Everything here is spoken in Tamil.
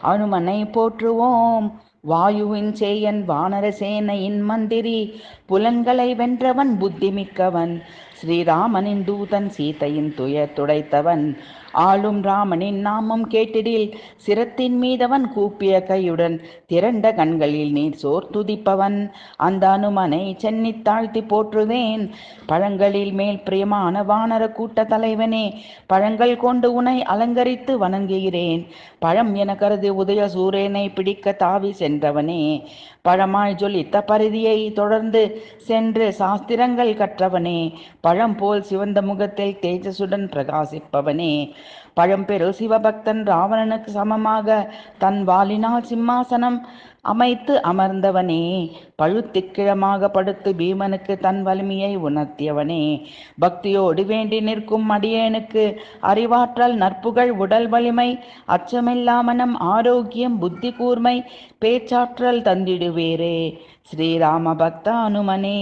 அனுமனை போற்றுவோம். வாயுவின் சேயன் வானரசேனையின் மந்திரி, புலன்களை வென்றவன் புத்திமிக்கவன், ஸ்ரீராமனின் தூதன் சீதையின் துயர் துடைத்தவன், ஆளும் ராமனின் நாமம் கேட்டிடில் சிரத்தின் மீதவன் கூப்பிய கையுடன் திரண்ட கண்களில் நீர் சோர் துதிப்பவன், அந்த அனுமனை சென்னி தாழ்த்தி போற்றுவேன். பழங்களில் மேல் பிரியமான வானர கூட்ட தலைவனே, பழங்கள் கொண்டு உனை அலங்கரித்து வணங்குகிறேன். பழம் என கருதி உதய சூரியனை பிடிக்க தாவி சென்றவனே, பழமாய் ஜொலித்த பரிதியை தொடர்ந்து சென்று சாஸ்திரங்கள் கற்றவனே, பழம் போல் சிவந்த முகத்தில் தேஜசுடன் பிரகாசிப்பவனே, பழம்பெரு சிவபக்தன் ராவணனுக்கு சமமாக தன் வாலினால் சிம்மாசனம் அமைத்து அமர்ந்தவனே, பழுத்திக்கிழமாக படுத்து பீமனுக்கு தன் வலிமையை உணர்த்தியவனே, பக்தியோடு வேண்டி நிற்கும் அடியேனுக்கு அறிவாற்றல் நற்புகழ் உடல் வலிமை அச்சமில்லா மனம் ஆரோக்கியம் புத்தி கூர்மை பேச்சாற்றல் தந்திடுவேரே. ஸ்ரீராம பக்த அனுமனே.